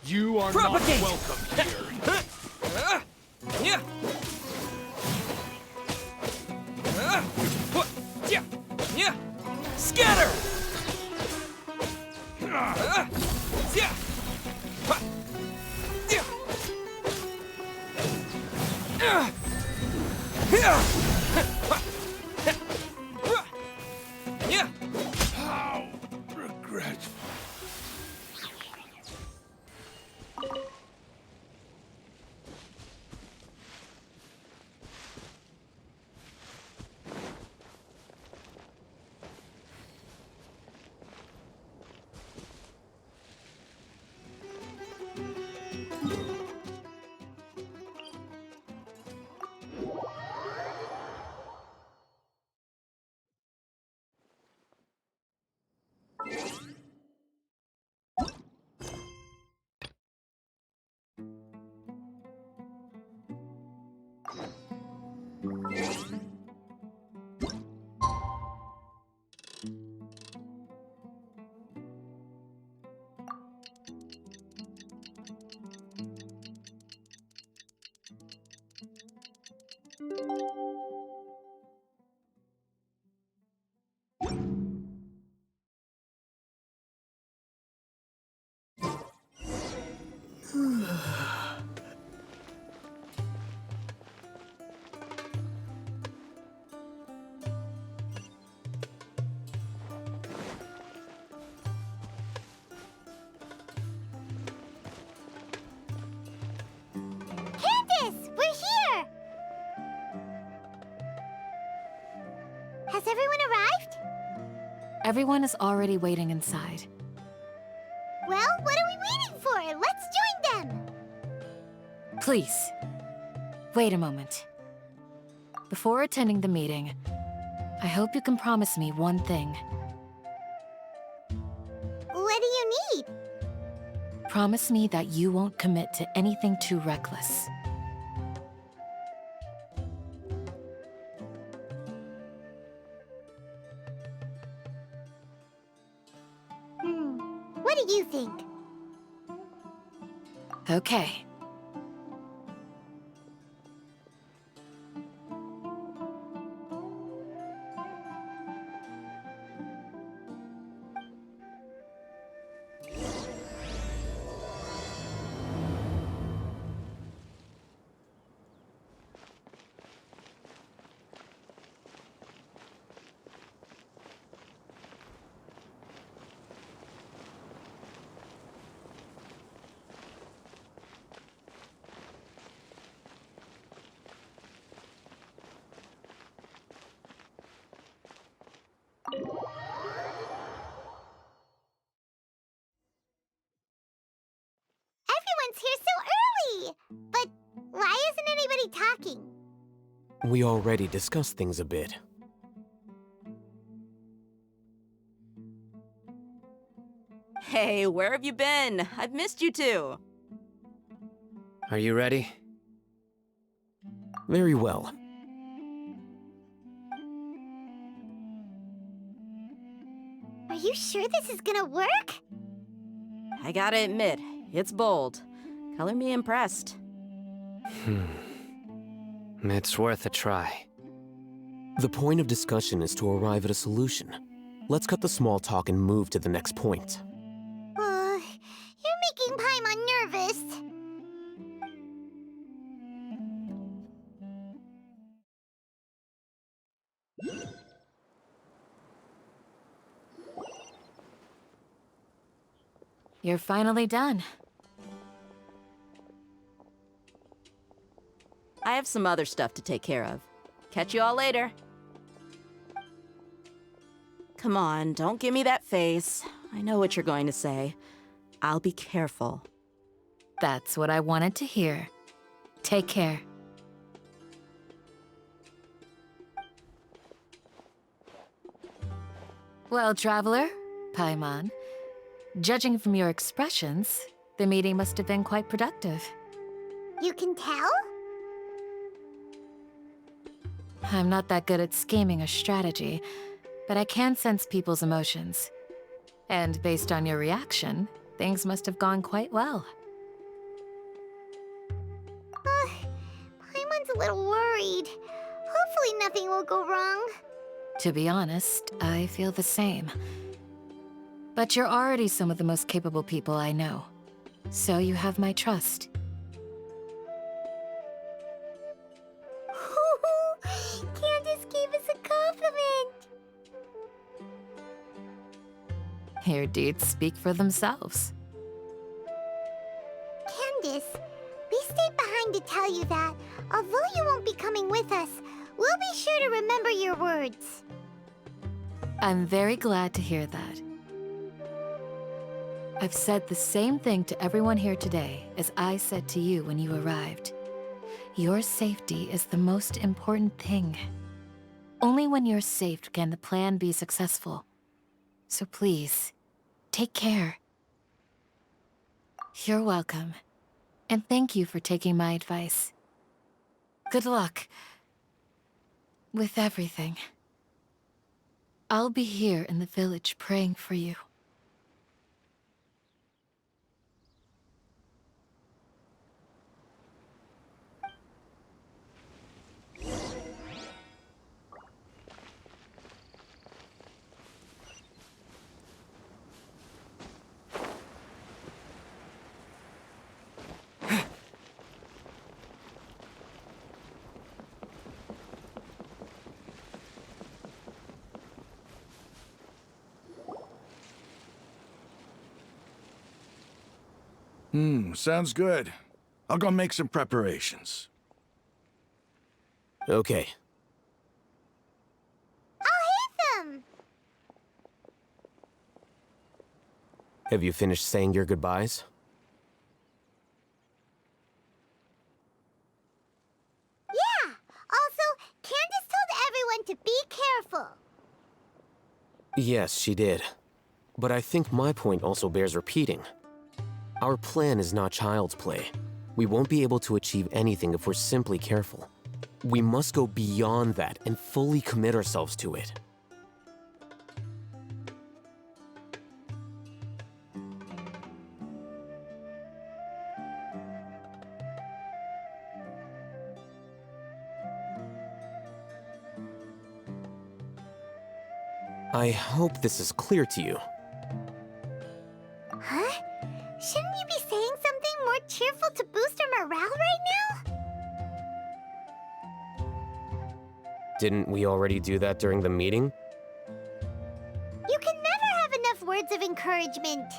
You are Propagate! not welcome here. Yeah. Yeah. Scatter! Yeah. Yeah. How regretful. Candace, we're here! Has everyone arrived? Everyone is already waiting inside. Well, what are we waiting for? Let's join them! Please, wait a moment. Before attending the meeting, I hope you can promise me one thing. What do you need? Promise me that you won't commit to anything too reckless. What do you think? Okay. Everyone's here so early! But why isn't anybody talking? We already discussed things a bit. Hey, where have you been? I've missed you too. Are you ready? Very well. Are you sure this is gonna work? I gotta admit, it's bold. Color me impressed. It's worth a try. The point of discussion is to arrive at a solution. Let's cut the small talk and move to the next point. You're making Paimon nervous. You're finally done. I have some other stuff to take care of. Catch you all later. Come on, don't give me that face. I know what you're going to say. I'll be careful. That's what I wanted to hear. Take care. Well, Traveler, Paimon, judging from your expressions, the meeting must have been quite productive. You can tell? I'm not that good at scheming or strategy, but I can sense people's emotions. And based on your reaction, things must have gone quite well. little worried. Hopefully nothing will go wrong. To be honest, I feel the same. But you're already some of the most capable people I know. So you have my trust. Candace gave us a compliment. Your deeds speak for themselves. Candace, we stayed behind to tell you that, although you won't be coming with us, we'll be sure to remember your words. I'm very glad to hear that. I've said the same thing to everyone here today as I said to you when you arrived. Your safety is the most important thing. Only when you're safe can the plan be successful. So please, take care. You're welcome. And thank you for taking my advice. Good luck with everything. I'll be here in the village praying for you. Sounds good. I'll go make some preparations. Okay. I'll hit them! Have you finished saying your goodbyes? Yeah! Also, Candace told everyone to be careful. Yes, she did. But I think my point also bears repeating. Our plan is not child's play. We won't be able to achieve anything if we're simply careful. We must go beyond that and fully commit ourselves to it. I hope this is clear to you. Huh? Shouldn't you be saying something more cheerful to boost our morale right now? Didn't we already do that during the meeting? You can never have enough words of encouragement.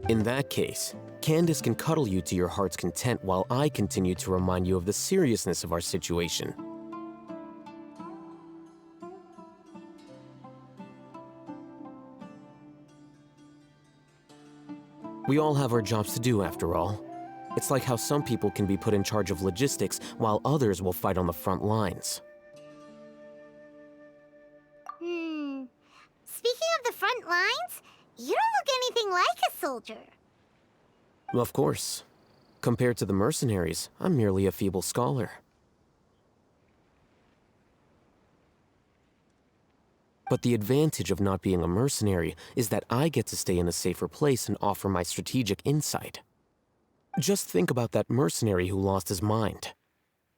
In that case, Candace can cuddle you to your heart's content while I continue to remind you of the seriousness of our situation. We all have our jobs to do, after all. It's like how some people can be put in charge of logistics while others will fight on the front lines. Speaking of the front lines, you don't look anything like a soldier. Of course. Compared to the mercenaries, I'm merely a feeble scholar. But the advantage of not being a mercenary is that I get to stay in a safer place and offer my strategic insight. Just think about that mercenary who lost his mind.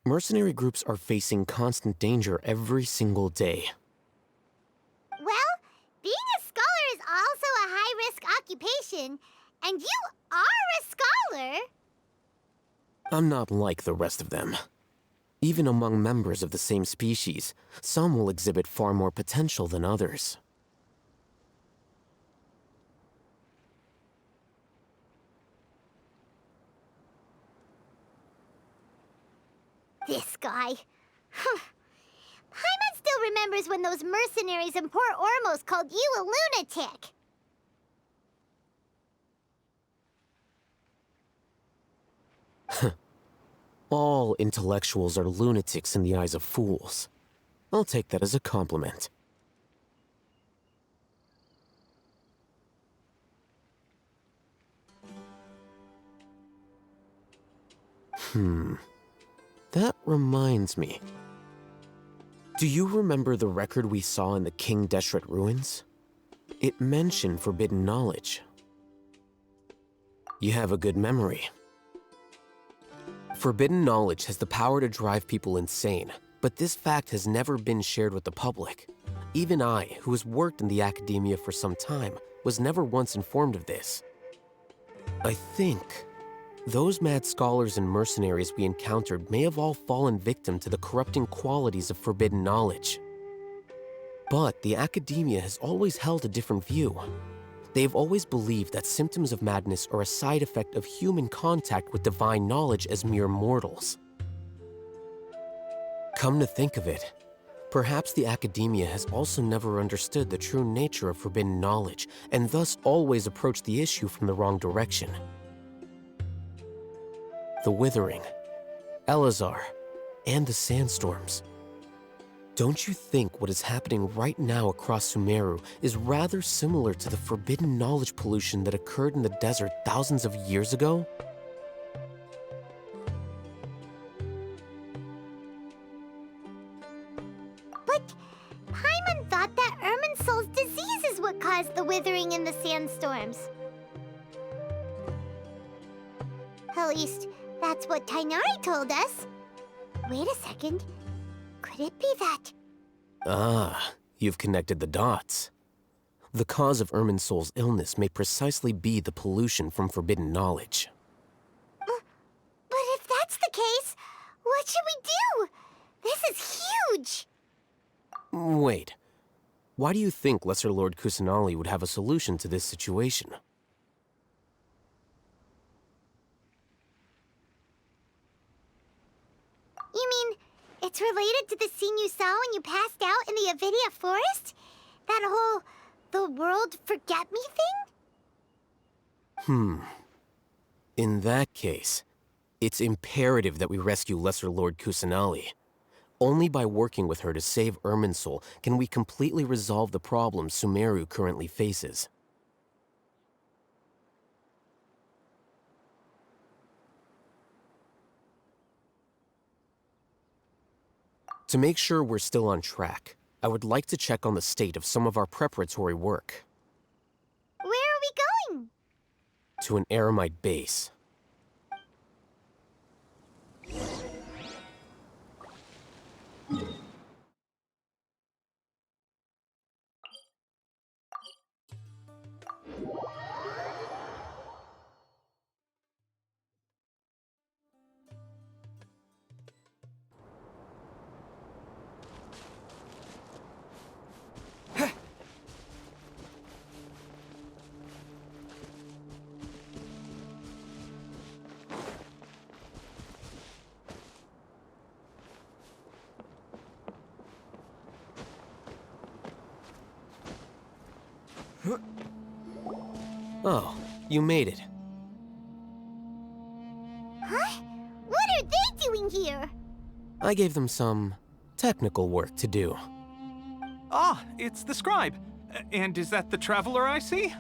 Mercenary groups are facing constant danger every single day. Well, being a scholar is also a high-risk occupation, and you are a scholar. I'm not like the rest of them. Even among members of the same species, some will exhibit far more potential than others. This guy. Paimon still remembers when those mercenaries in Port Ormos called you a lunatic. All intellectuals are lunatics in the eyes of fools. I'll take that as a compliment. That reminds me. Do you remember the record we saw in the King Deshret ruins? It mentioned forbidden knowledge. You have a good memory. Forbidden knowledge has the power to drive people insane, but this fact has never been shared with the public. Even I, who has worked in the academia for some time, was never once informed of this. I think those mad scholars and mercenaries we encountered may have all fallen victim to the corrupting qualities of forbidden knowledge. But the academia has always held a different view. They have always believed that symptoms of madness are a side effect of human contact with divine knowledge as mere mortals. Come to think of it, perhaps the academia has also never understood the true nature of forbidden knowledge, and thus always approached the issue from the wrong direction. The Withering, Elazar, and the Sandstorms. Don't you think what is happening right now across Sumeru is rather similar to the forbidden knowledge pollution that occurred in the desert thousands of years ago? But Paimon thought that Irminsul's disease is what caused the withering in the sandstorms. At least, that's what Tainari told us. Wait a second. Could it be that? Ah, you've connected the dots. The cause of Irminsul's illness may precisely be the pollution from forbidden knowledge. But if that's the case, what should we do? This is huge! Wait. Why do you think Lesser Lord Kusanali would have a solution to this situation? You mean, it's related to the scene you saw when you passed out in the Avidia forest? That whole, the world forget me thing? In that case, it's imperative that we rescue Lesser Lord Kusanali. Only by working with her to save Irminsul can we completely resolve the problems Sumeru currently faces. To make sure we're still on track, I would like to check on the state of some of our preparatory work. Where are we going? To an Eremite base. Oh, you made it. Huh? What are they doing here? I gave them some technical work to do. Ah, it's the scribe. And is that the traveler I see?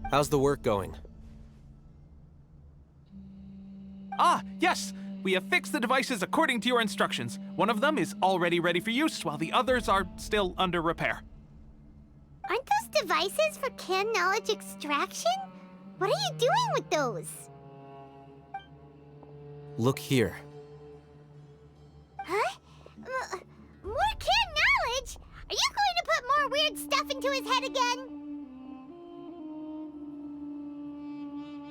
How's the work going? Ah, yes! We have fixed the devices according to your instructions. One of them is already ready for use, while the others are still under repair. Aren't those devices for can knowledge extraction? What are you doing with those? Look here. Huh? More can knowledge? Are you going to put more weird stuff into his head again?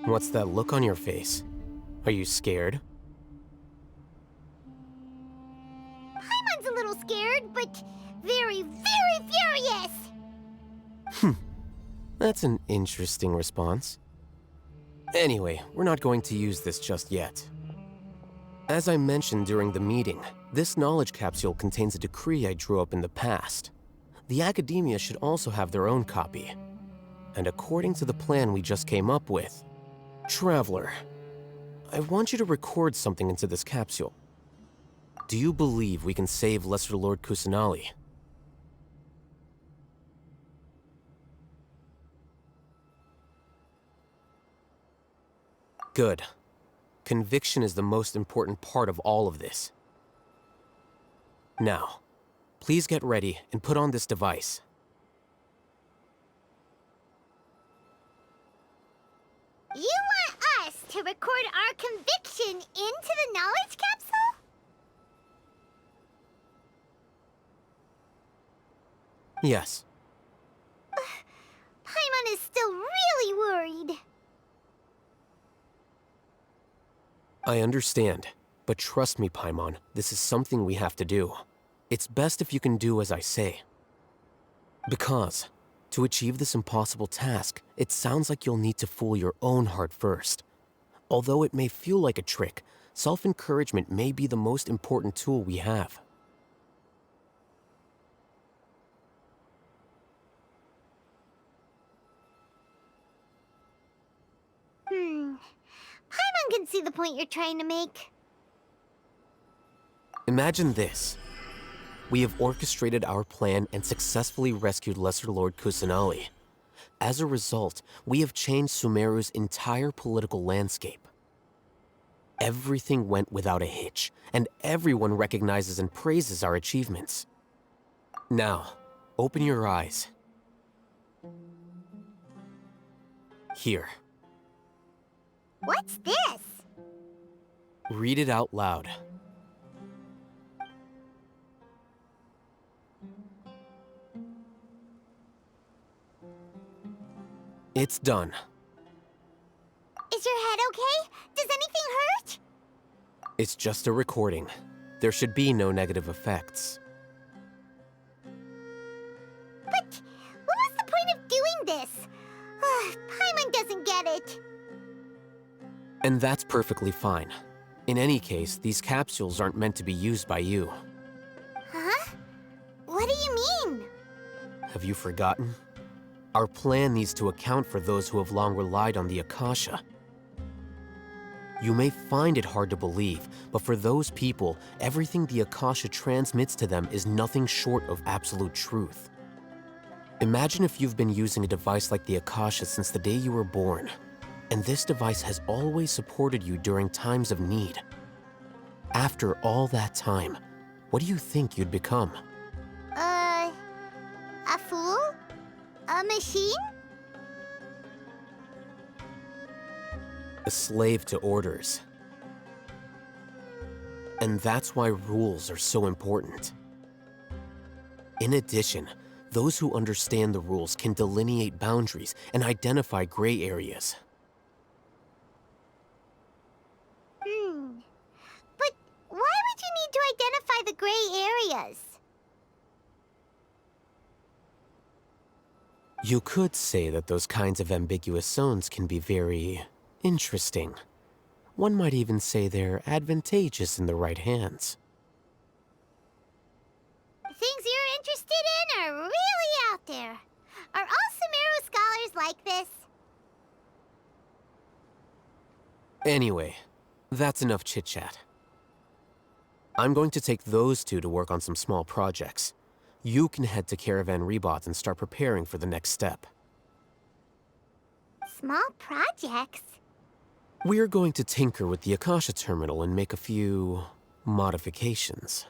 What's that look on your face? Are you scared? Paimon's a little scared, but very, very furious! That's an interesting response. Anyway, we're not going to use this just yet. As I mentioned during the meeting, this knowledge capsule contains a decree I drew up in the past. The academia should also have their own copy. And according to the plan we just came up with, Traveler, I want you to record something into this capsule. Do you believe we can save Lesser Lord Kusanali? Good. Conviction is the most important part of all of this. Now, please get ready and put on this device. You want us to to record our conviction into the knowledge capsule? Yes. Paimon is still really worried. I understand. But trust me, Paimon, this is something we have to do. It's best if you can do as I say. Because, to achieve this impossible task, it sounds like you'll need to fool your own heart first. Although it may feel like a trick, self-encouragement may be the most important tool we have. Paimon can see the point you're trying to make. Imagine this. We have orchestrated our plan and successfully rescued Lesser Lord Kusanali. As a result, we have changed Sumeru's entire political landscape. Everything went without a hitch, and everyone recognizes and praises our achievements. Now, open your eyes. Here. What's this? Read it out loud. It's done. Is your head okay? Does anything hurt? It's just a recording. There should be no negative effects. But what was the point of doing this? Paimon doesn't get it. And that's perfectly fine. In any case, these capsules aren't meant to be used by you. Huh? What do you mean? Have you forgotten? Our plan needs to account for those who have long relied on the Akasha. You may find it hard to believe, but for those people, everything the Akasha transmits to them is nothing short of absolute truth. Imagine if you've been using a device like the Akasha since the day you were born, and this device has always supported you during times of need. After all that time, what do you think you'd become? A fool? A machine? A slave to orders. And that's why rules are so important. In addition, those who understand the rules can delineate boundaries and identify gray areas. But why would you need to identify the gray areas? You could say that those kinds of ambiguous zones can be very interesting. One might even say they're advantageous in the right hands. Things you're interested in are really out there. Are all Sumeru scholars like this? Anyway, that's enough chit-chat. I'm going to take those two to work on some small projects. You can head to Caravan Rebot and start preparing for the next step. Small projects? We're going to tinker with the Akasha terminal and make a few modifications.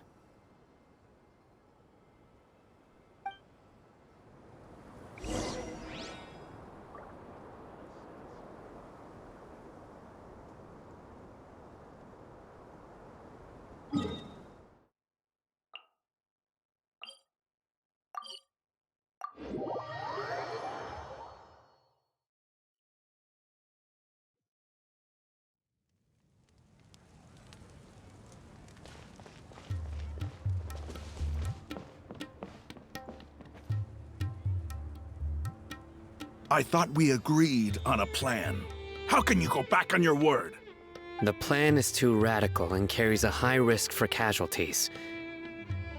I thought we agreed on a plan. How can you go back on your word? The plan is too radical and carries a high risk for casualties.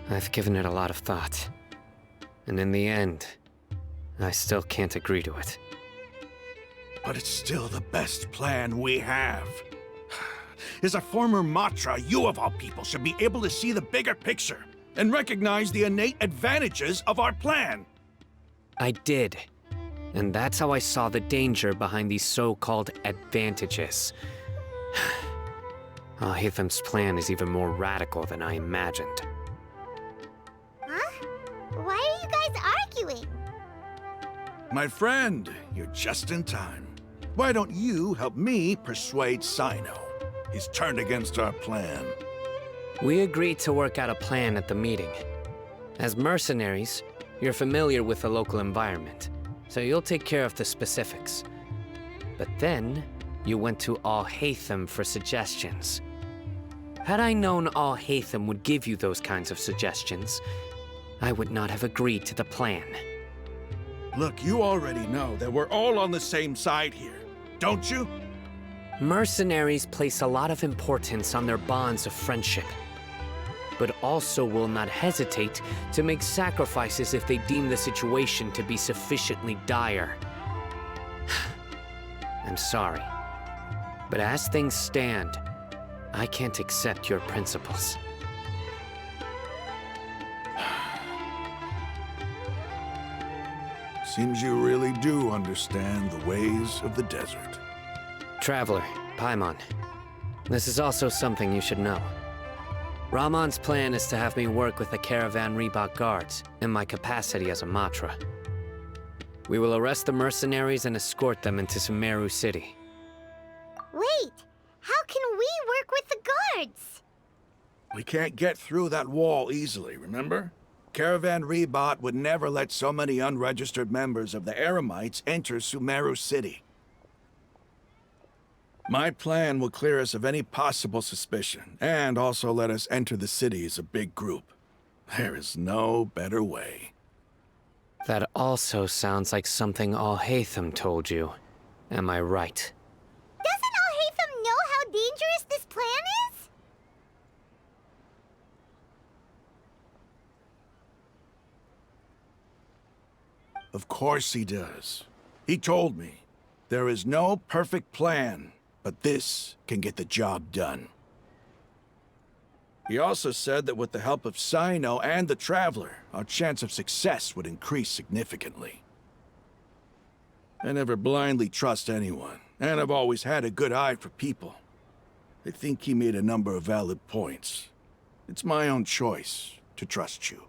I've given it a lot of thought. And in the end, I still can't agree to it. But it's still the best plan we have. As a former Matra, you of all people should be able to see the bigger picture and recognize the innate advantages of our plan. I did. And that's how I saw the danger behind these so-called advantages. Ahithem's plan is even more radical than I imagined. Huh? Why are you guys arguing? My friend, you're just in time. Why don't you help me persuade Sino? He's turned against our plan. We agreed to work out a plan at the meeting. As mercenaries, you're familiar with the local environment, so you'll take care of the specifics. But then, you went to Al-Haytham for suggestions. Had I known Al-Haytham would give you those kinds of suggestions, I would not have agreed to the plan. Look, you already know that we're all on the same side here, don't you? Mercenaries place a lot of importance on their bonds of friendship, but also will not hesitate to make sacrifices if they deem the situation to be sufficiently dire. I'm sorry, but as things stand, I can't accept your principles. Seems you really do understand the ways of the desert. Traveler, Paimon, this is also something you should know. Ramon's plan is to have me work with the Caravan Reebok guards in my capacity as a Matra. We will arrest the mercenaries and escort them into Sumeru City. Wait, how can we work with the guards? We can't get through that wall easily, remember? Caravan Rebot would never let so many unregistered members of the Eremites enter Sumeru City. My plan will clear us of any possible suspicion, and also let us enter the city as a big group. There is no better way. That also sounds like something Al-Haytham told you. Am I right? Doesn't Al-Haytham know how dangerous this plan is? Of course he does. He told me, there is no perfect plan, but this can get the job done. He also said that with the help of Sino and the Traveler, our chance of success would increase significantly. I never blindly trust anyone, and I've always had a good eye for people. I think he made a number of valid points. It's my own choice to trust you.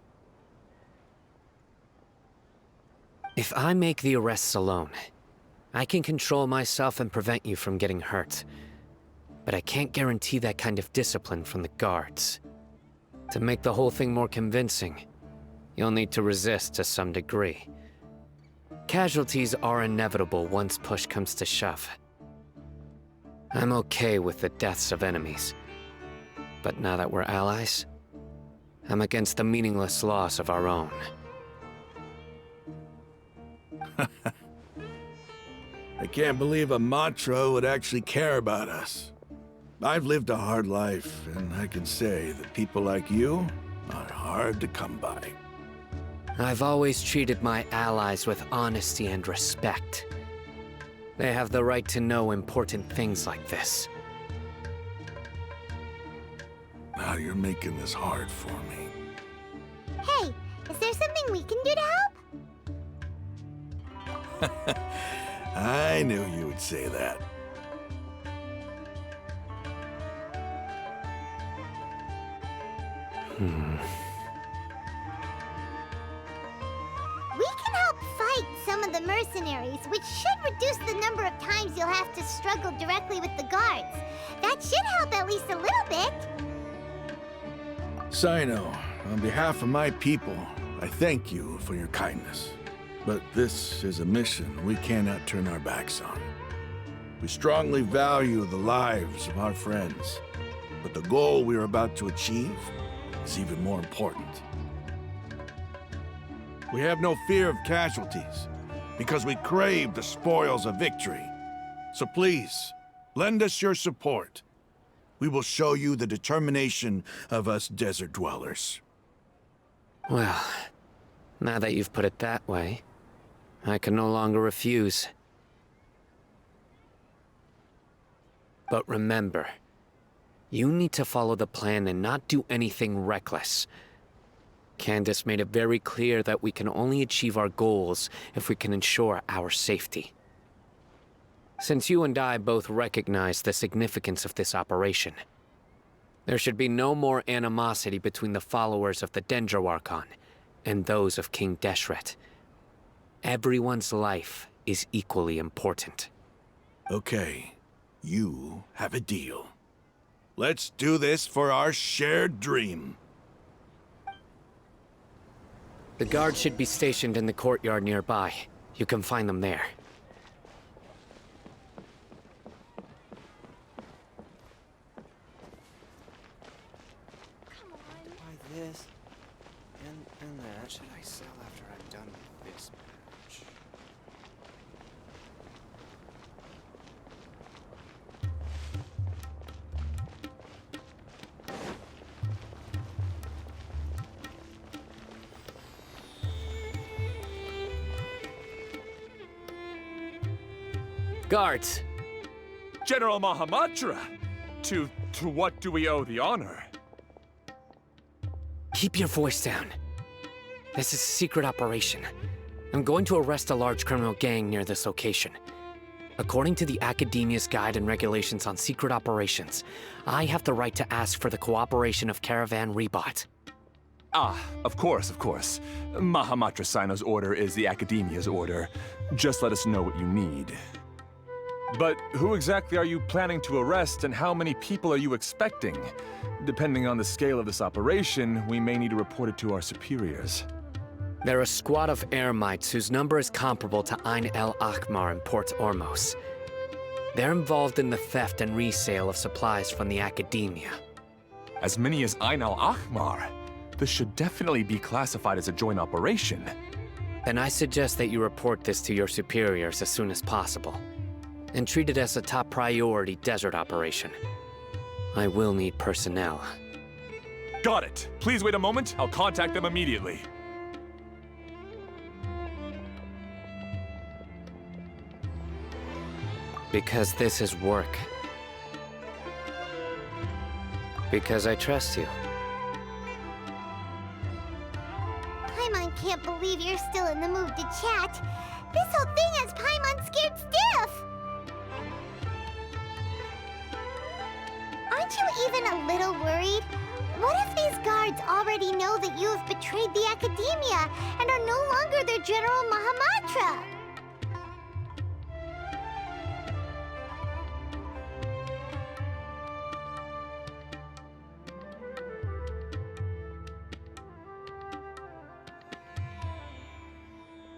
If I make the arrests alone, I can control myself and prevent you from getting hurt. But I can't guarantee that kind of discipline from the guards. To make the whole thing more convincing, you'll need to resist to some degree. Casualties are inevitable once push comes to shove. I'm okay with the deaths of enemies. But now that we're allies, I'm against the meaningless loss of our own. I can't believe a Matra would actually care about us. I've lived a hard life, and I can say that people like you are hard to come by. I've always treated my allies with honesty and respect. They have the right to know important things like this. Now you're making this hard for me. Hey, is there something we can do to help? I knew you would say that. We can help fight some of the mercenaries, which should reduce the number of times you'll have to struggle directly with the guards. That should help at least a little bit. Sino, on behalf of my people, I thank you for your kindness. But this is a mission we cannot turn our backs on. We strongly value the lives of our friends, but the goal we are about to achieve is even more important. We have no fear of casualties, because we crave the spoils of victory. So please, lend us your support. We will show you the determination of us desert dwellers. Well, now that you've put it that way, I can no longer refuse. But remember, you need to follow the plan and not do anything reckless. Candace made it very clear that we can only achieve our goals if we can ensure our safety. Since you and I both recognize the significance of this operation, there should be no more animosity between the followers of the Dendro Archon and those of King Deshret. Everyone's life is equally important. Okay, you have a deal. Let's do this for our shared dream. The guards should be stationed in the courtyard nearby. You can find them there. Buy this and that. What should I sell after I'm done with this batch? Guards! General Mahamatra! To what do we owe the honor? Keep your voice down. This is a secret operation. I'm going to arrest a large criminal gang near this location. According to the Academia's Guide and Regulations on Secret Operations, I have the right to ask for the cooperation of Caravan Rebot. Ah, of course, of course. Mahamatra Sino's order is the Academia's order. Just let us know what you need. But who exactly are you planning to arrest, and how many people are you expecting? Depending on the scale of this operation, we may need to report it to our superiors. They're a squad of Eremites whose number is comparable to Ain el Akmar in Port Ormos. They're involved in the theft and resale of supplies from the Academia. As many as Ain al-Ahmar? This should definitely be classified as a joint operation. Then I suggest that you report this to your superiors as soon as possible, and treat it as a top priority desert operation. I will need personnel. Got it. Please wait a moment. I'll contact them immediately. Because this is work. Because I trust you. Paimon can't believe you're still in the mood to chat. This whole thing has Paimon scared stiff! Aren't you even a little worried? What if these guards already know that you have betrayed the Academia and are no longer their General Mahamatra?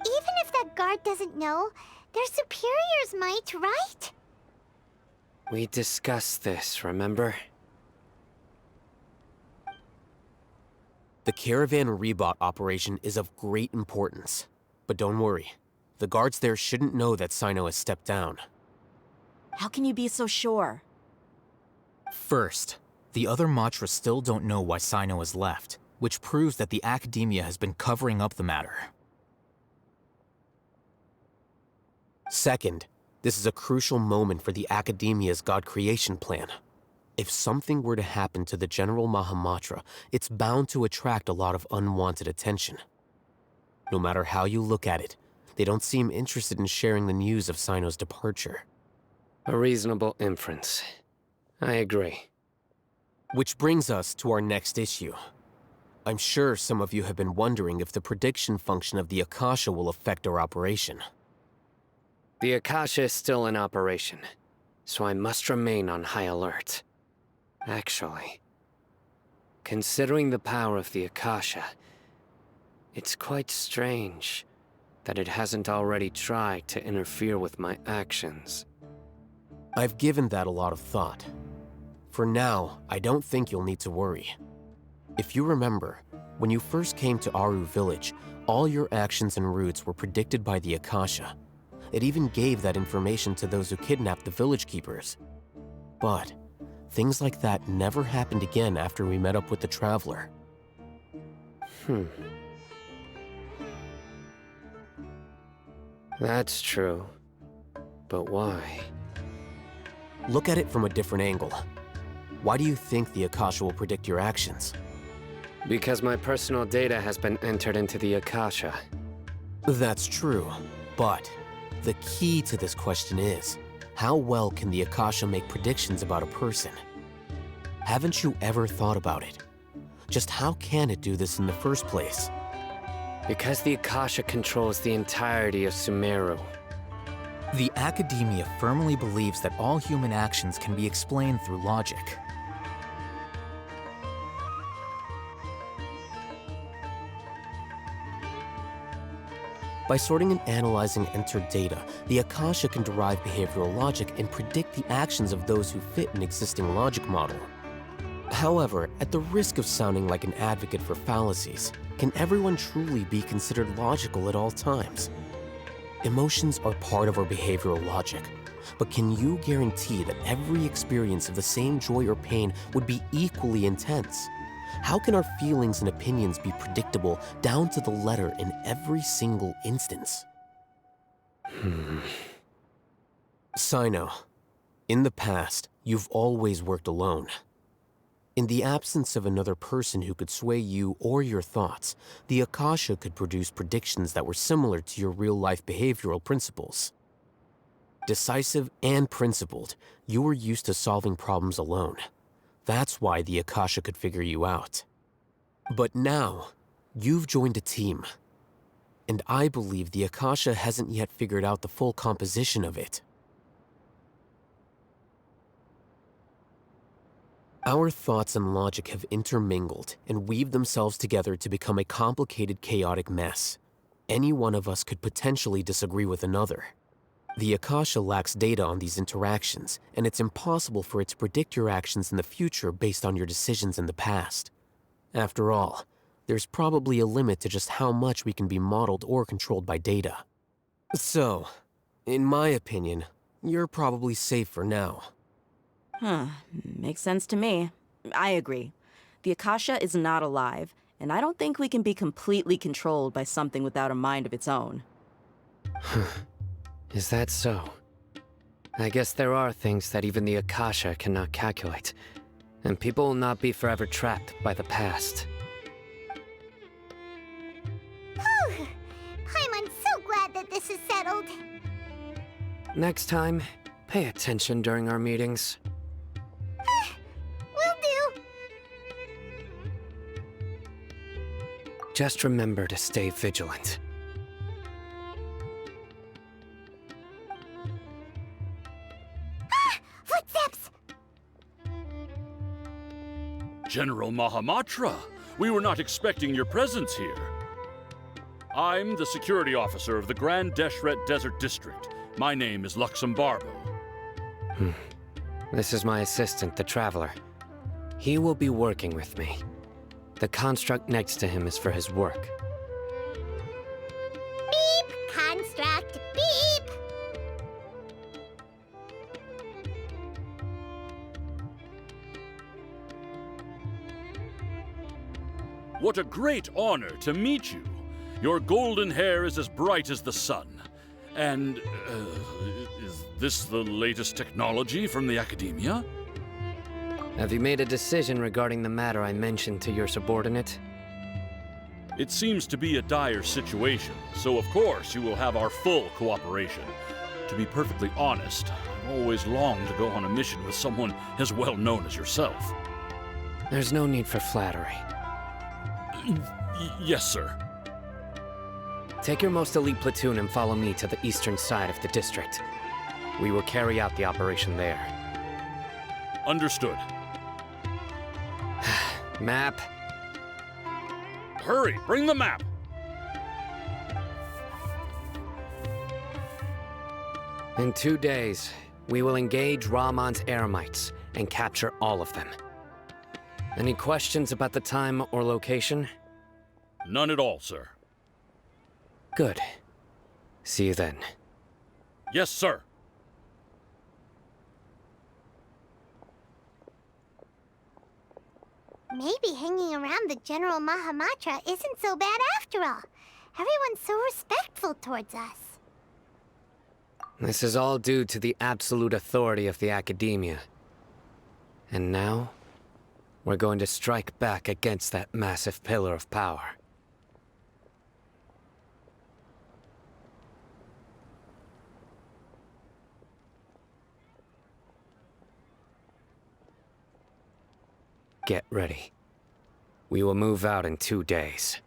Even if that guard doesn't know, their superiors might, right? We discussed this, remember? The Caravan Rebot operation is of great importance. But don't worry, the guards there shouldn't know that Sino has stepped down. How can you be so sure? First, the other Matra still don't know why Sino has left, which proves that the Academia has been covering up the matter. Second, this is a crucial moment for the Academia's God creation plan. If something were to happen to the General Mahamatra, it's bound to attract a lot of unwanted attention. No matter how you look at it, they don't seem interested in sharing the news of Sino's departure. A reasonable inference. I agree. Which brings us to our next issue. I'm sure some of you have been wondering if the prediction function of the Akasha will affect our operation. The Akasha is still in operation, so I must remain on high alert. Actually, considering the power of the Akasha, it's quite strange that it hasn't already tried to interfere with my actions. I've given that a lot of thought. For now, I don't think you'll need to worry. If you remember, when you first came to Aru Village, all your actions and routes were predicted by the Akasha. It even gave that information to those who kidnapped the village keepers. But things like that never happened again after we met up with the Traveler. That's true. But why? Look at it from a different angle. Why do you think the Akasha will predict your actions? Because my personal data has been entered into the Akasha. That's true, but the key to this question is, how well can the Akasha make predictions about a person? Haven't you ever thought about it? Just how can it do this in the first place? Because the Akasha controls the entirety of Sumeru. The academia firmly believes that all human actions can be explained through logic. By sorting and analyzing entered data, the Akasha can derive behavioral logic and predict the actions of those who fit an existing logic model. However, at the risk of sounding like an advocate for fallacies, can everyone truly be considered logical at all times? Emotions are part of our behavioral logic, but can you guarantee that every experience of the same joy or pain would be equally intense? How can our feelings and opinions be predictable down to the letter in every single instance? Sino, in the past, you've always worked alone. In the absence of another person who could sway you or your thoughts, the Akasha could produce predictions that were similar to your real-life behavioral principles. Decisive and principled, you were used to solving problems alone. That's why the Akasha could figure you out. But now, you've joined a team. And I believe the Akasha hasn't yet figured out the full composition of it. Our thoughts and logic have intermingled and weaved themselves together to become a complicated, chaotic mess. Any one of us could potentially disagree with another. The Akasha lacks data on these interactions, and it's impossible for it to predict your actions in the future based on your decisions in the past. After all, there's probably a limit to just how much we can be modeled or controlled by data. So, in my opinion, you're probably safe for now. Makes sense to me. I agree. The Akasha is not alive, and I don't think we can be completely controlled by something without a mind of its own. Is that so? I guess there are things that even the Akasha cannot calculate, and people will not be forever trapped by the past. Whew. I'm so glad that this is settled. Next time, pay attention during our meetings. Will do. Just remember to stay vigilant. Footsteps! General Mahamatra, we were not expecting your presence here. I'm the security officer of the Grand Deshret Desert District. My name is Luxembarbo. This is my assistant, the Traveler. He will be working with me. The construct next to him is for his work. Beep! Construct, beep! What a great honor to meet you. Your golden hair is as bright as the sun. And, is this the latest technology from the Academia? Have you made a decision regarding the matter I mentioned to your subordinate? It seems to be a dire situation, so of course you will have our full cooperation. To be perfectly honest, I've always longed to go on a mission with someone as well known as yourself. There's no need for flattery. Yes, sir. Take your most elite platoon and follow me to the eastern side of the district. We will carry out the operation there. Understood. Map. Hurry, bring the map! In 2 days, we will engage Rahman's Eremites and capture all of them. Any questions about the time or location? None at all, sir. Good. See you then. Yes, sir. Maybe hanging around the General Mahamatra isn't so bad after all. Everyone's so respectful towards us. This is all due to the absolute authority of the Academia. And now, we're going to strike back against that massive pillar of power. Get ready. We will move out in 2 days.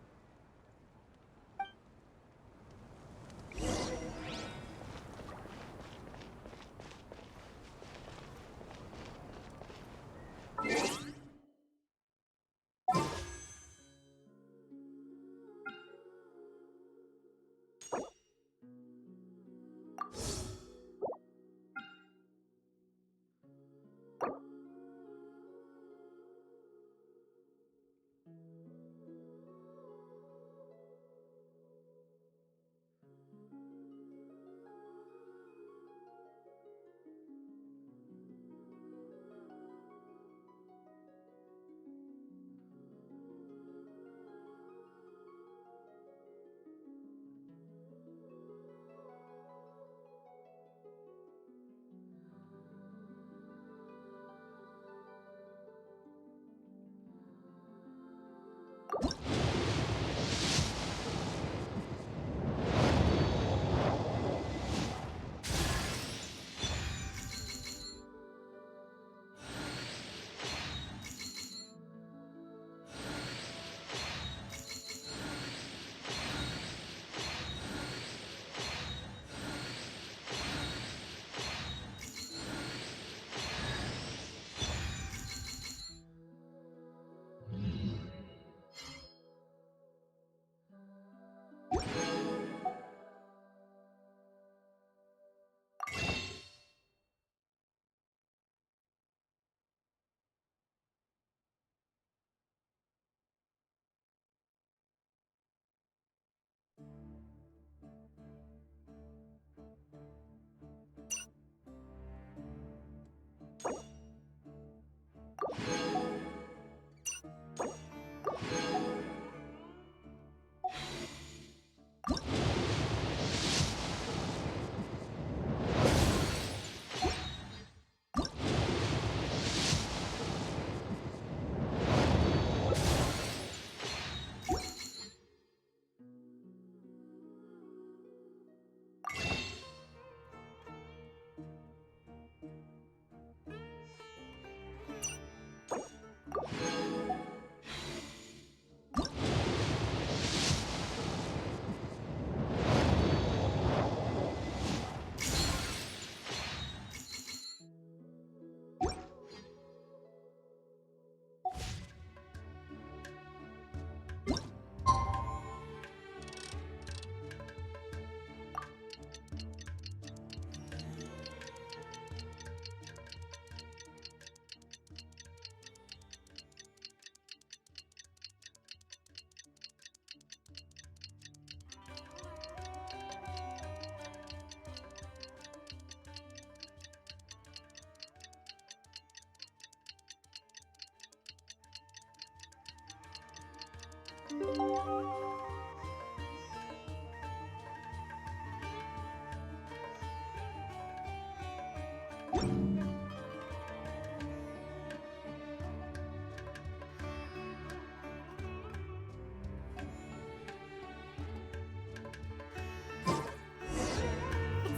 It's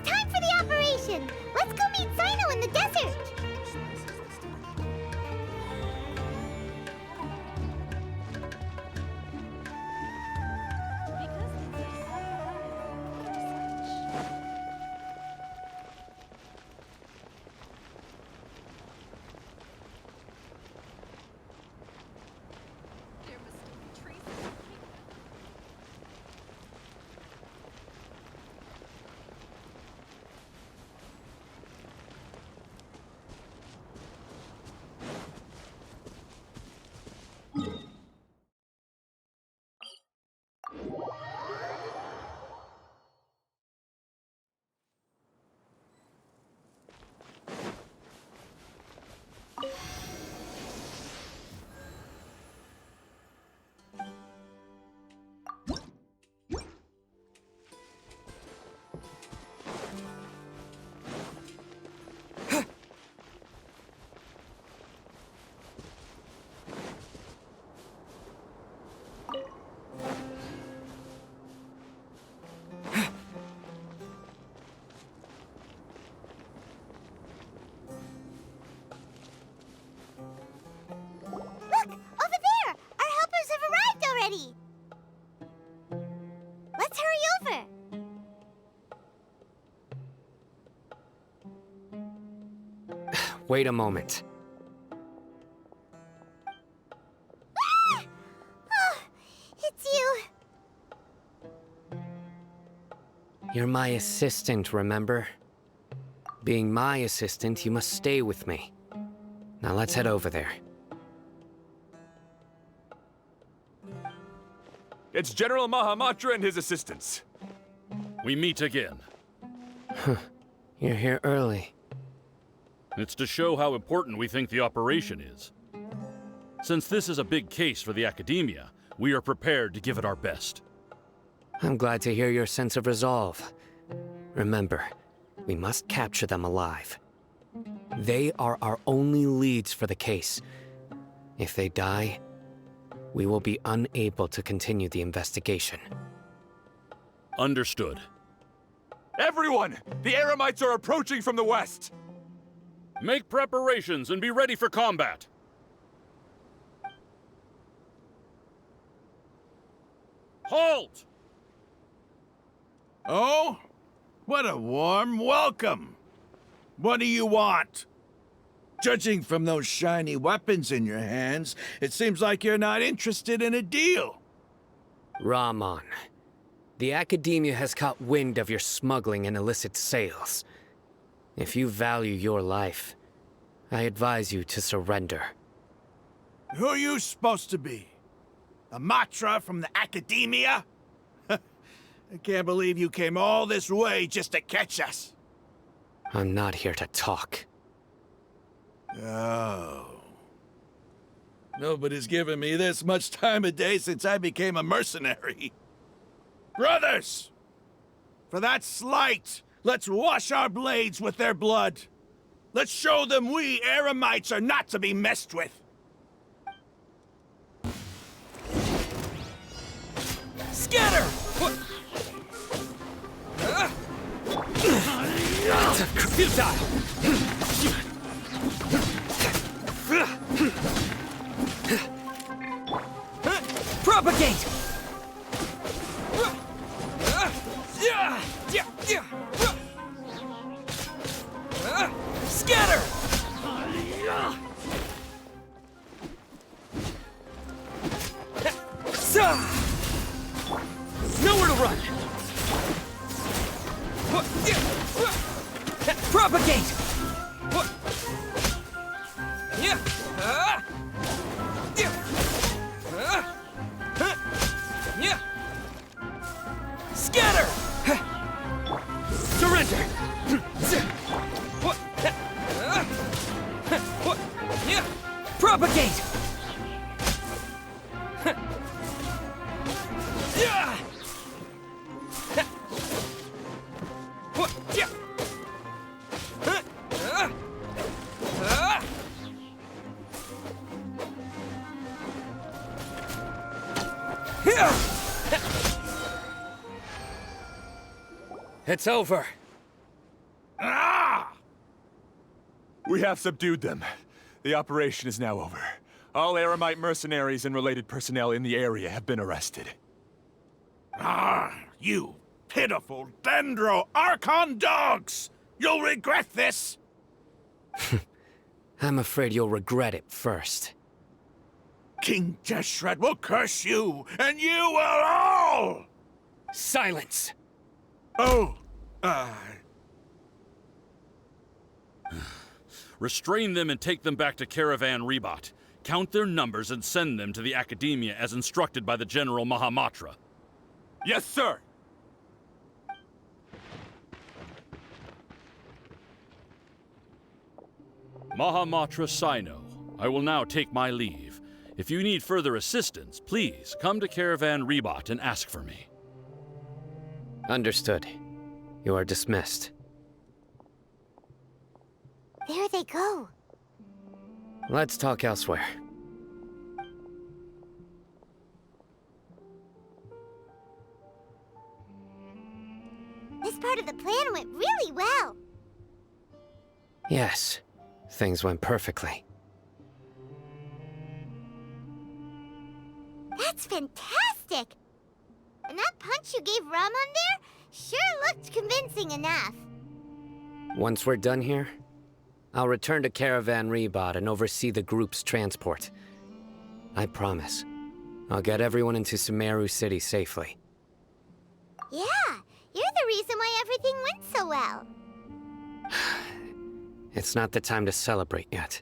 time for the operation! Let's go meet Sino in the desert! Look! Over there! Our helpers have arrived already! Let's hurry over! Wait a moment. Ah! Oh, it's you! You're my assistant, remember? Being my assistant, you must stay with me. Now let's head over there. It's General Mahamatra and his assistants. We meet again. You're here early. It's to show how important we think the operation is. Since this is a big case for the Academia, we are prepared to give it our best. I'm glad to hear your sense of resolve. Remember, we must capture them alive. They are our only leads for the case. If they die, we will be unable to continue the investigation. Understood. Everyone! The Eremites are approaching from the west! Make preparations and be ready for combat! Halt! Oh? What a warm welcome! What do you want? Judging from those shiny weapons in your hands, it seems like you're not interested in a deal. Rahman, the Academia has caught wind of your smuggling and illicit sales. If you value your life, I advise you to surrender. Who are you supposed to be? A Matra from the Academia? I can't believe you came all this way just to catch us. I'm not here to talk. Oh. Nobody's given me this much time of day since I became a mercenary. Brothers! For that slight, let's wash our blades with their blood. Let's show them we Eremites are not to be messed with. Scatter! Propagate! Scatter! Nowhere to run! Propagate! Scatter! Surrender! Propagate! It's over. Ah! We have subdued them. The operation is now over. All Aramite mercenaries and related personnel in the area have been arrested. Ah, you pitiful Dendro Archon dogs! You'll regret this! I'm afraid you'll regret it first. King Jeshred will curse you, and you will all! Silence! Oh, Restrain them and take them back to Caravan Rebot. Count their numbers and send them to the Academia as instructed by the General Mahamatra. Yes, sir! Mahamatra Sino, I will now take my leave. If you need further assistance, please come to Caravan Rebot and ask for me. Understood. You are dismissed. There they go. Let's talk elsewhere. This part of the plan went really well. Yes, things went perfectly. That's fantastic! And that punch you gave Ramon there sure looked convincing enough. Once we're done here, I'll return to Caravan Rebot and oversee the group's transport. I promise. I'll get everyone into Sumeru City safely. Yeah, you're the reason why everything went so well. It's not the time to celebrate yet.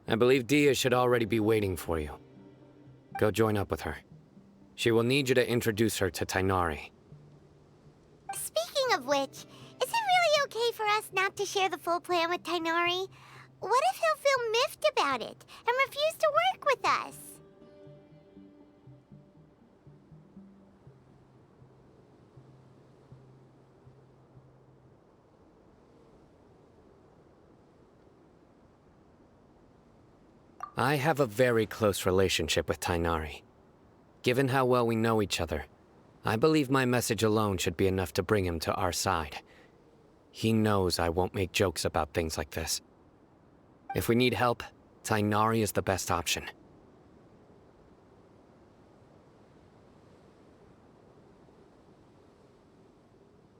I believe Dia should already be waiting for you. Go join up with her. She will need you to introduce her to Tainari. Speaking of which, is it really okay for us not to share the full plan with Tainari? What if he'll feel miffed about it and refuse to work with us? I have a very close relationship with Tainari. Given how well we know each other, I believe my message alone should be enough to bring him to our side. He knows I won't make jokes about things like this. If we need help, Tainari is the best option.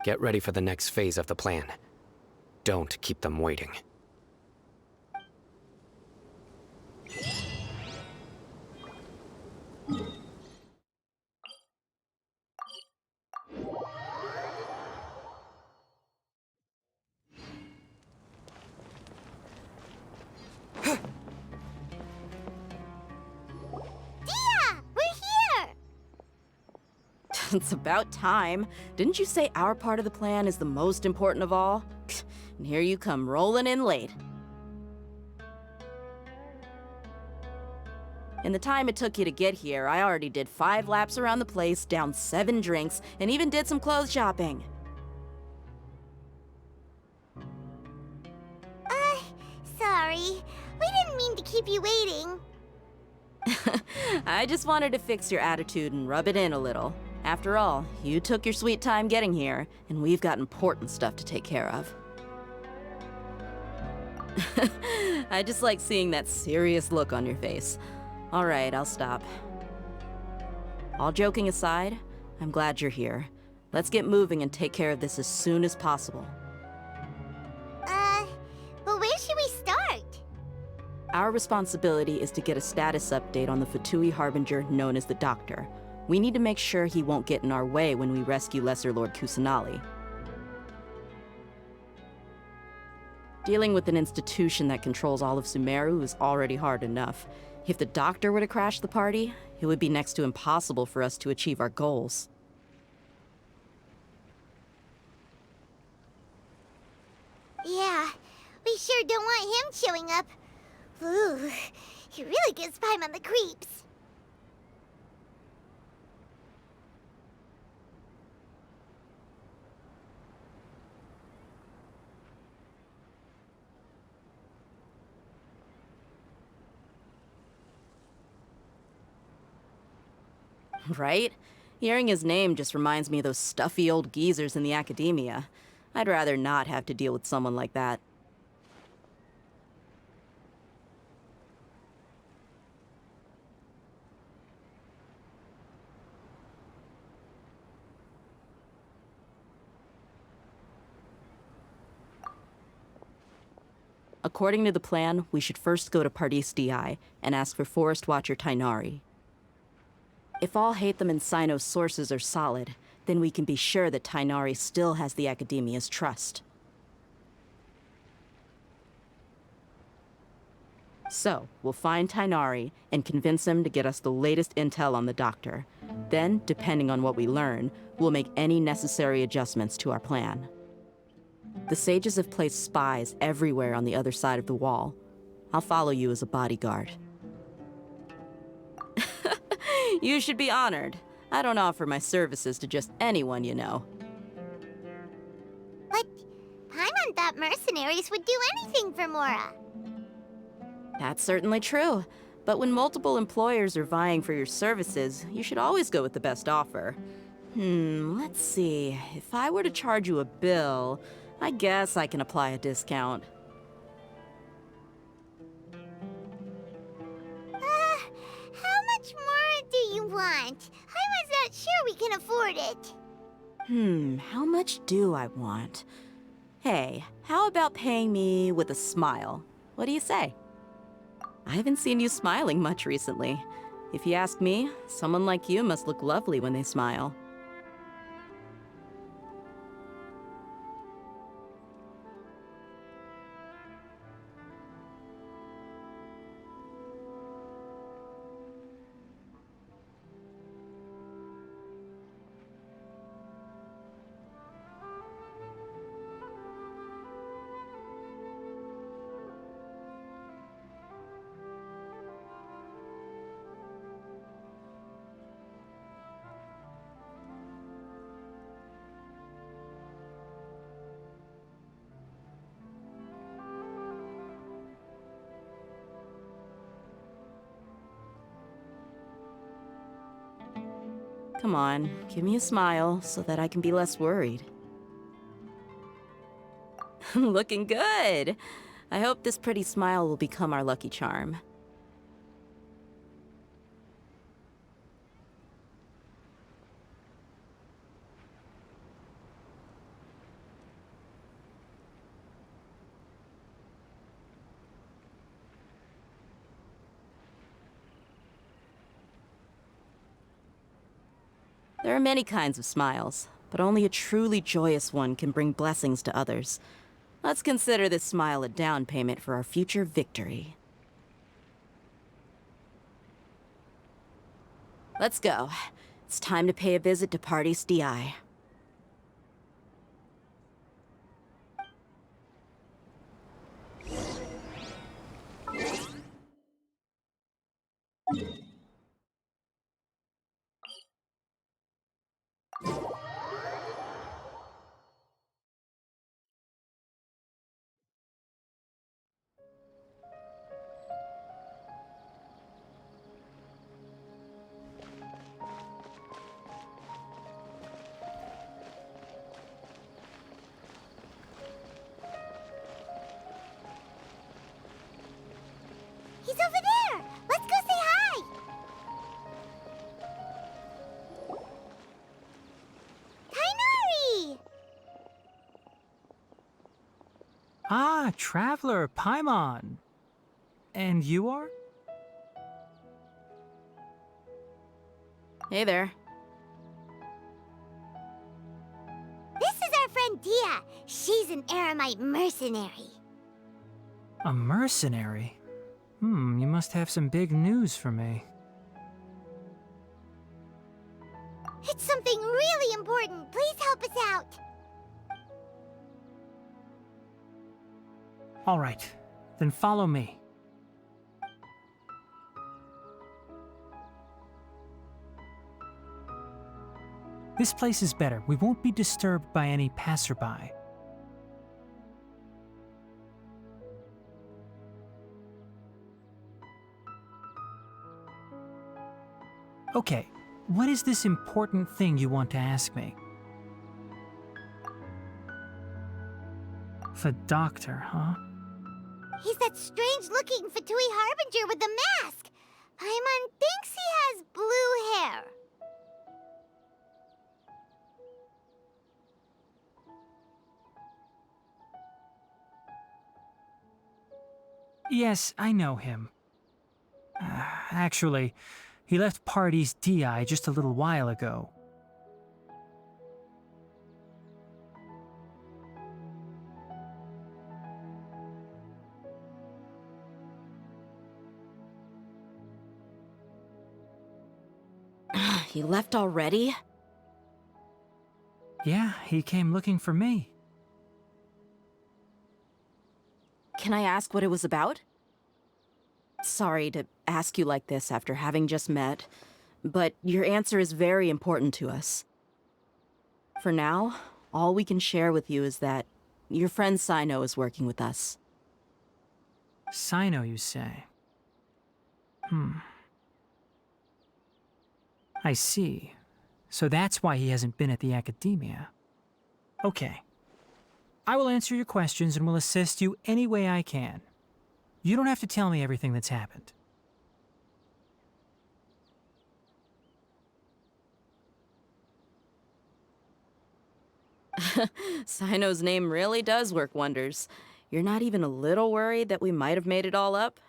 Get ready for the next phase of the plan. Don't keep them waiting. It's about time. Didn't you say our part of the plan is the most important of all? And here you come rolling in late. In the time it took you to get here, I already did 5 laps around the place, downed 7 drinks, and even did some clothes shopping. Sorry. We didn't mean to keep you waiting. I just wanted to fix your attitude and rub it in a little. After all, you took your sweet time getting here, and we've got important stuff to take care of. I just like seeing that serious look on your face. All right, I'll stop. All joking aside, I'm glad you're here. Let's get moving and take care of this as soon as possible. But where should we start? Our responsibility is to get a status update on the Fatui Harbinger known as the Doctor. We need to make sure he won't get in our way when we rescue Lesser Lord Kusanali. Dealing with an institution that controls all of Sumeru is already hard enough. If the Doctor were to crash the party, it would be next to impossible for us to achieve our goals. Yeah, we sure don't want him showing up. Ooh, he really gives Paimon the creeps. Right? Hearing his name just reminds me of those stuffy old geezers in the academia. I'd rather not have to deal with someone like that. According to the plan, we should first go to Pardis DI and ask for Forest Watcher Tainari. If all Hatham and Sino's sources are solid, then we can be sure that Tainari still has the Academia's trust. So, we'll find Tainari and convince him to get us the latest intel on the Doctor. Then, depending on what we learn, we'll make any necessary adjustments to our plan. The sages have placed spies everywhere on the other side of the wall. I'll follow you as a bodyguard. You should be honored. I don't offer my services to just anyone you know. But Paimon thought mercenaries would do anything for Mora. That's certainly true. But when multiple employers are vying for your services, you should always go with the best offer. Let's see. If I were to charge you a bill, I guess I can apply a discount. How much more do you want? Paimon's not sure we can afford it. How much do I want? Hey, how about paying me with a smile? What do you say? I haven't seen you smiling much recently. If you ask me, someone like you must look lovely when they smile. Come on, give me a smile so that I can be less worried. Looking good! I hope this pretty smile will become our lucky charm. There are many kinds of smiles, but only a truly joyous one can bring blessings to others. Let's consider this smile a down payment for our future victory. Let's go. It's time to pay a visit to Pardis DI. He's over there! Let's go say hi! Tainari! Ah, Traveler, Paimon. And you are? Hey there. This is our friend Dia. She's an Aramite mercenary. A mercenary? You must have some big news for me. It's something really important. Please help us out. All right, then follow me. This place is better. We won't be disturbed by any passerby. Okay, What is this important thing you want to ask me? The doctor, huh? He's that strange-looking Fatui Harbinger with the mask. Paimon thinks he has blue hair. Yes, I know him. Actually, he left Party's DI just a little while ago. He left already? Yeah, he came looking for me. Can I ask what it was about? Sorry to ask you like this after having just met, but your answer is very important to us. For now, all we can share with you is that your friend Sino is working with us. Sino, you say? I see. So that's why he hasn't been at the Academia. Okay. I will answer your questions and will assist you any way I can. You don't have to tell me everything that's happened. Sino's name really does work wonders. You're not even a little worried that we might have made it all up?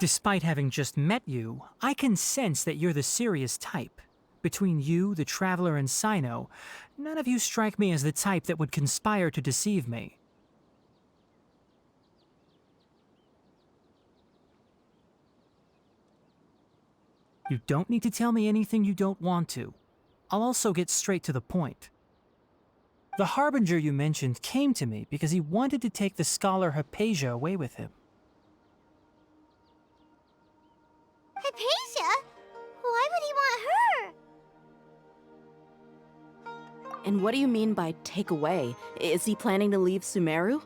Despite having just met you, I can sense that you're the serious type. Between you, the Traveler, and Sino, none of you strike me as the type that would conspire to deceive me. You don't need to tell me anything you don't want to. I'll also get straight to the point. The Harbinger you mentioned came to me because he wanted to take the scholar Hypatia away with him. Hypatia? Why would he want her? And what do you mean by take away? Is he planning to leave Sumeru?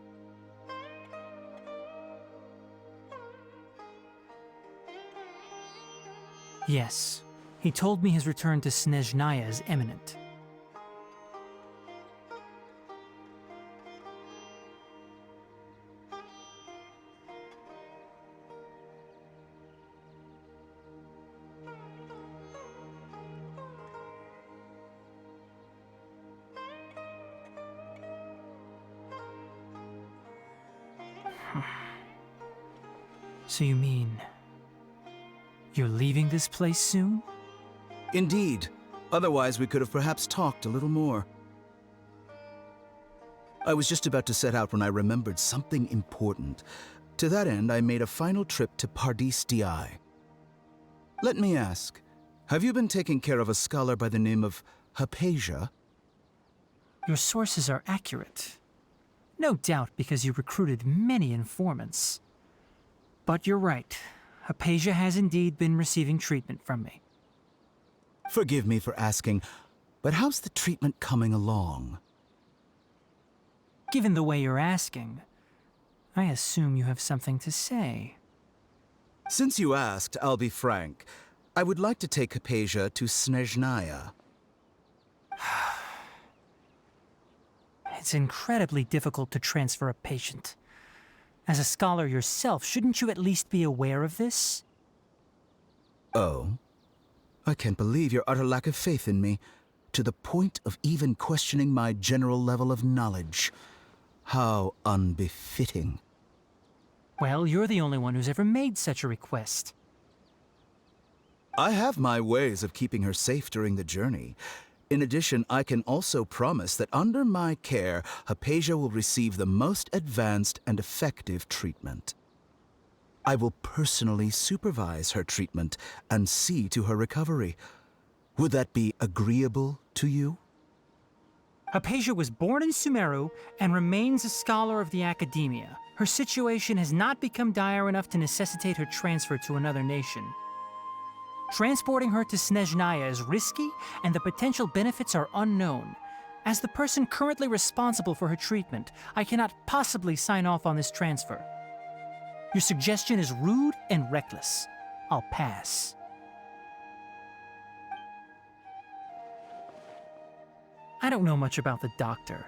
Yes. He told me his return to Snezhnaya is imminent. So you mean... you're leaving this place soon? Indeed. Otherwise, we could have perhaps talked a little more. I was just about to set out when I remembered something important. To that end, I made a final trip to Pardis Di. Let me ask, have you been taking care of a scholar by the name of Hypatia? Your sources are accurate. No doubt because you recruited many informants. But you're right. Hypatia has indeed been receiving treatment from me. Forgive me for asking, but how's the treatment coming along? Given the way you're asking, I assume you have something to say. Since you asked, I'll be frank. I would like to take Hypatia to Snezhnaya. It's incredibly difficult to transfer a patient. As a scholar yourself, shouldn't you at least be aware of this? Oh? I can't believe your utter lack of faith in me, to the point of even questioning my general level of knowledge. How unbefitting. Well, you're the only one who's ever made such a request. I have my ways of keeping her safe during the journey. In addition, I can also promise that under my care, Hypatia will receive the most advanced and effective treatment. I will personally supervise her treatment and see to her recovery. Would that be agreeable to you? Hypatia was born in Sumeru and remains a scholar of the Academia. Her situation has not become dire enough to necessitate her transfer to another nation. Transporting her to Snezhnaya is risky, and the potential benefits are unknown. As the person currently responsible for her treatment, I cannot possibly sign off on this transfer. Your suggestion is rude and reckless. I'll pass. I don't know much about the doctor,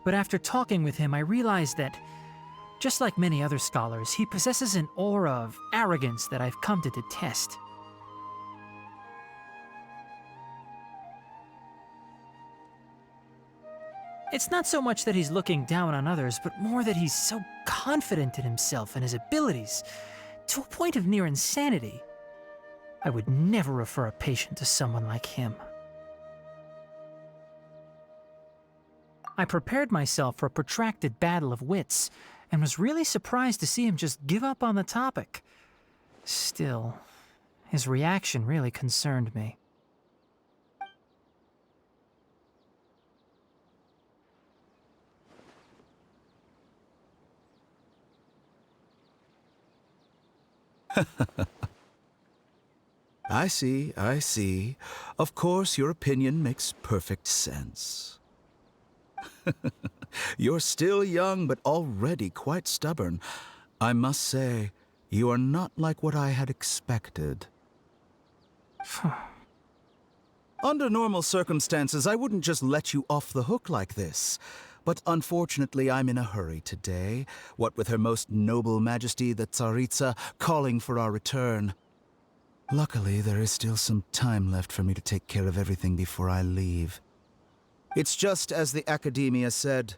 but after talking with him, I realized that, just like many other scholars, he possesses an aura of arrogance that I've come to detest. It's not so much that he's looking down on others, but more that he's so confident in himself and his abilities, to a point of near insanity. I would never refer a patient to someone like him. I prepared myself for a protracted battle of wits, and was really surprised to see him just give up on the topic. Still, his reaction really concerned me. I see, I see. Of course, your opinion makes perfect sense. You're still young, but already quite stubborn. I must say, you are not like what I had expected. Under normal circumstances, I wouldn't just let you off the hook like this. But unfortunately, I'm in a hurry today, what with Her Most Noble Majesty the Tsaritsa calling for our return. Luckily, there is still some time left for me to take care of everything before I leave. It's just as the Academia said,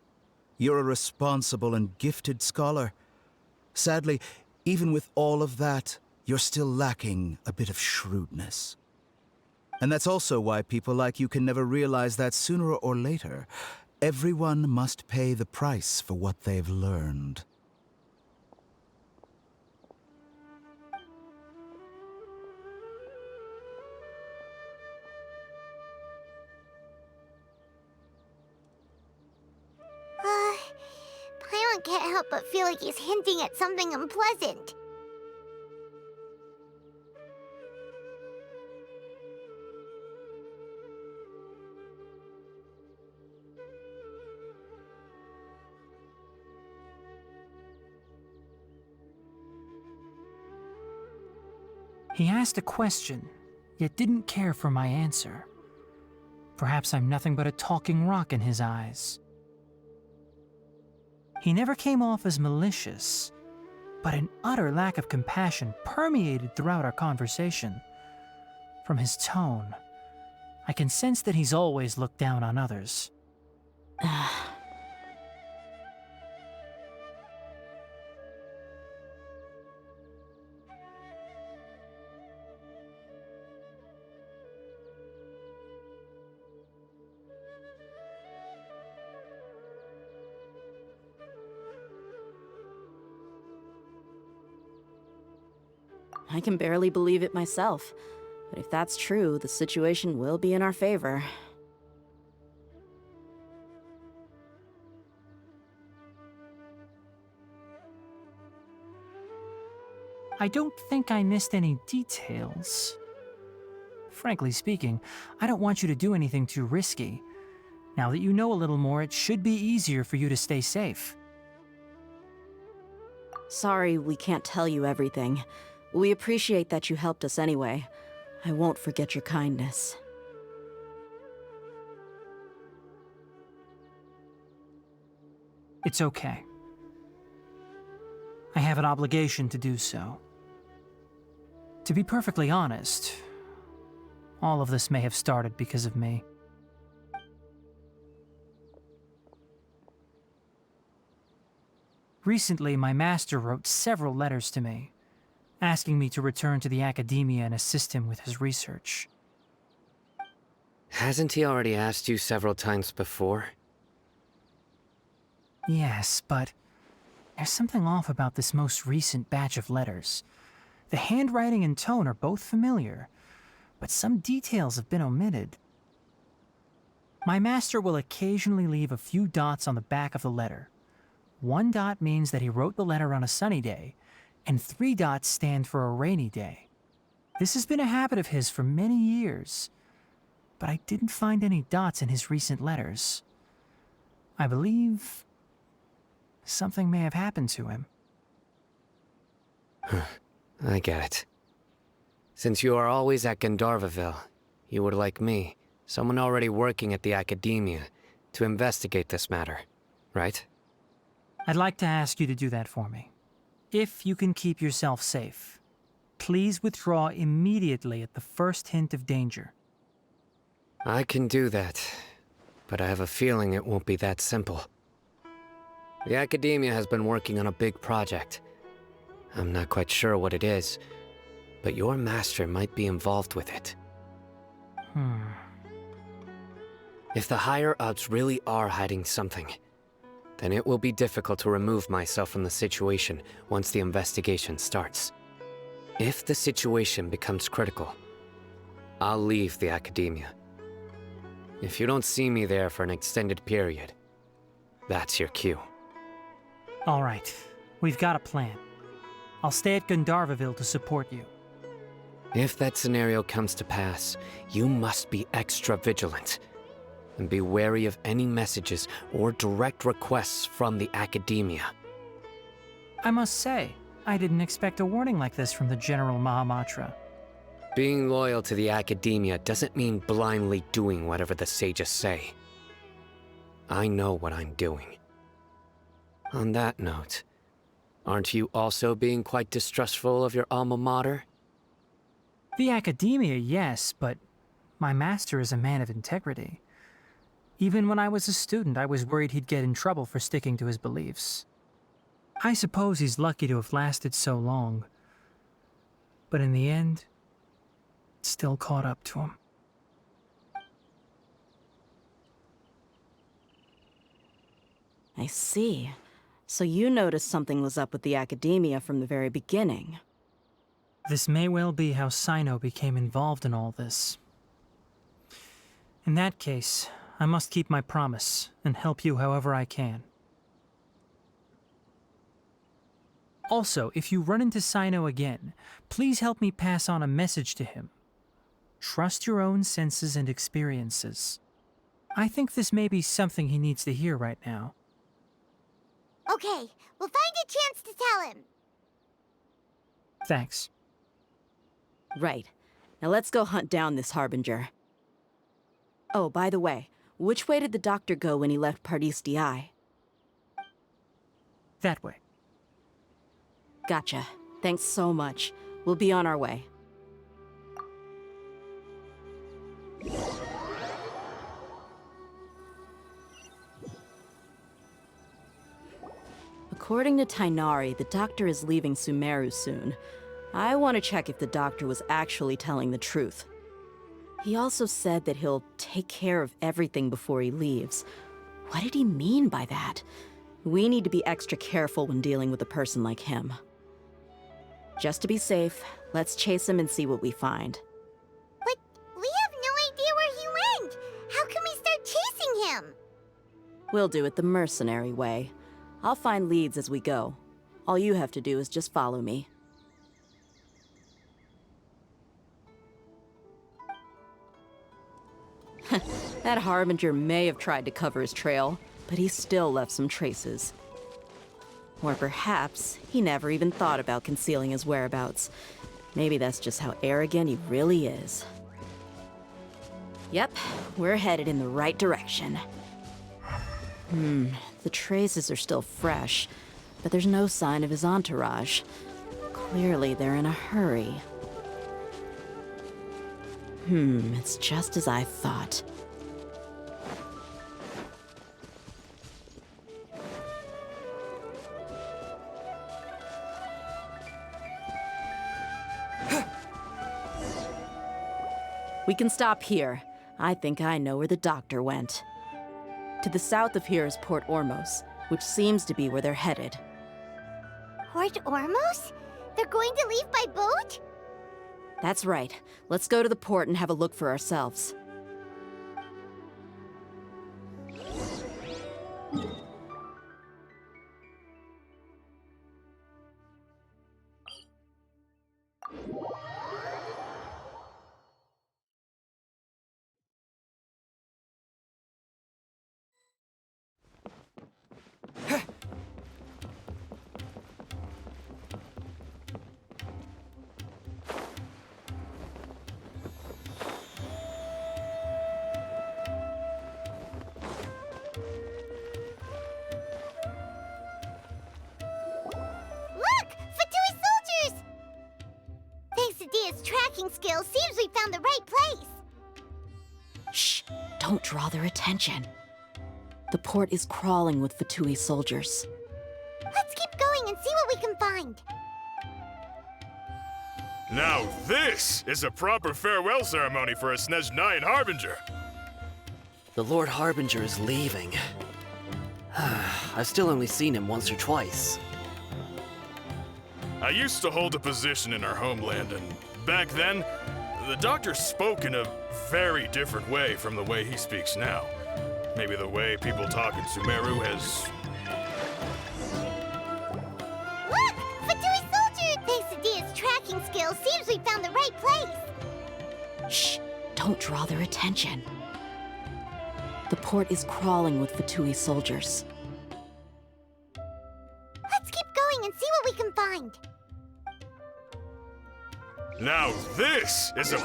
you're a responsible and gifted scholar. Sadly, even with all of that, you're still lacking a bit of shrewdness. And that's also why people like you can never realize that sooner or later, everyone must pay the price for what they've learned. Paimon can't help but feel like he's hinting at something unpleasant. He asked a question, yet didn't care for my answer. Perhaps I'm nothing but a talking rock in his eyes. He never came off as malicious, but an utter lack of compassion permeated throughout our conversation. From his tone, I can sense that he's always looked down on others. I can barely believe it myself. But if that's true, the situation will be in our favor. I don't think I missed any details. Frankly speaking, I don't want you to do anything too risky. Now that you know a little more, it should be easier for you to stay safe. Sorry we can't tell you everything. We appreciate that you helped us anyway. I won't forget your kindness. It's okay. I have an obligation to do so. To be perfectly honest, all of this may have started because of me. Recently, my master wrote several letters to me, asking me to return to the Academia and assist him with his research. Hasn't he already asked you several times before? Yes, but there's something off about this most recent batch of letters. The handwriting and tone are both familiar, but some details have been omitted. My master will occasionally leave a few dots on the back of the letter. 1 dot means that he wrote the letter on a sunny day, and 3 dots stand for a rainy day. This has been a habit of his for many years, but I didn't find any dots in his recent letters. I believe something may have happened to him. I get it. Since you are always at Gandharvaville, you were like me, Someone already working at the academia to investigate this matter, right? I'd like to ask you to do that for me. If you can keep yourself safe, please withdraw immediately at the first hint of danger. I can do that, but I have a feeling it won't be that simple. The academia has been working on a big project. I'm not quite sure what it is, but your master might be involved with it. If the higher-ups really are hiding something, then it will be difficult to remove myself from the situation once the investigation starts. If the situation becomes critical, I'll leave the academia. If you don't see me there for an extended period, that's your cue. All right, we've got a plan. I'll stay at Gandharvaville to support you. If that scenario comes to pass, you must be extra vigilant. And be wary of any messages or direct requests from the academia. I must say, I didn't expect a warning like this from the General Mahamatra. Being loyal to the academia doesn't mean blindly doing whatever the sages say. I know what I'm doing. On that note, aren't you also being quite distrustful of your alma mater? The academia, yes, but my master is a man of integrity. Even when I was a student, I was worried he'd get in trouble for sticking to his beliefs. I suppose he's lucky to have lasted so long. But in the end, it still caught up to him. I see. So you noticed something was up with the academia from the very beginning. This may well be how Sino became involved in all this. In that case, I must keep my promise and help you however I can. Also, if you run into Sino again, please help me pass on a message to him. Trust your own senses and experiences. I think this may be something he needs to hear right now. Okay, we'll find a chance to tell him. Thanks. Right. Now let's go hunt down this Harbinger. Oh, by the way, which way did the doctor go when he left Pardis Di? That way. Gotcha. Thanks so much. We'll be on our way. According to Tainari, the doctor is leaving Sumeru soon. I want to check if the doctor was actually telling the truth. He also said that he'll take care of everything before he leaves. What did he mean by that? We need to be extra careful when dealing with a person like him. Just to be safe, let's chase him and see what we find. But we have no idea where he went. How can we start chasing him? We'll do it the mercenary way. I'll find leads as we go. All you have to do is just follow me. That Harbinger may have tried to cover his trail, but he still left some traces. Or perhaps he never even thought about concealing his whereabouts. Maybe that's just how arrogant he really is. Yep, we're headed in the right direction. The traces are still fresh, but there's no sign of his entourage. Clearly they're in a hurry. It's just as I thought. We can stop here. I think I know where the doctor went. To the south of here is Port Ormos, which seems to be where they're headed. Port Ormos? They're going to leave by boat? That's right. Let's go to the port and have a look for ourselves. tracking skills seems we found the right place. Shh! Don't draw their attention. The port is crawling with Fatui soldiers. Let's keep going and see what we can find. Now this is a proper farewell ceremony for a Snezhnayan Harbinger. The Lord Harbinger is leaving. I've still only seen him once or twice. I used to hold a position in our homeland, and back then, the doctor spoke in a very different way from the way he speaks now. Maybe the way people talk in Sumeru has... Look! Fatui soldier! Quesadilla's tracking skills seems we found the right place. Shh! Don't draw their attention. The port is crawling with Fatui soldiers. Let's keep going and see what we can find. Now this is a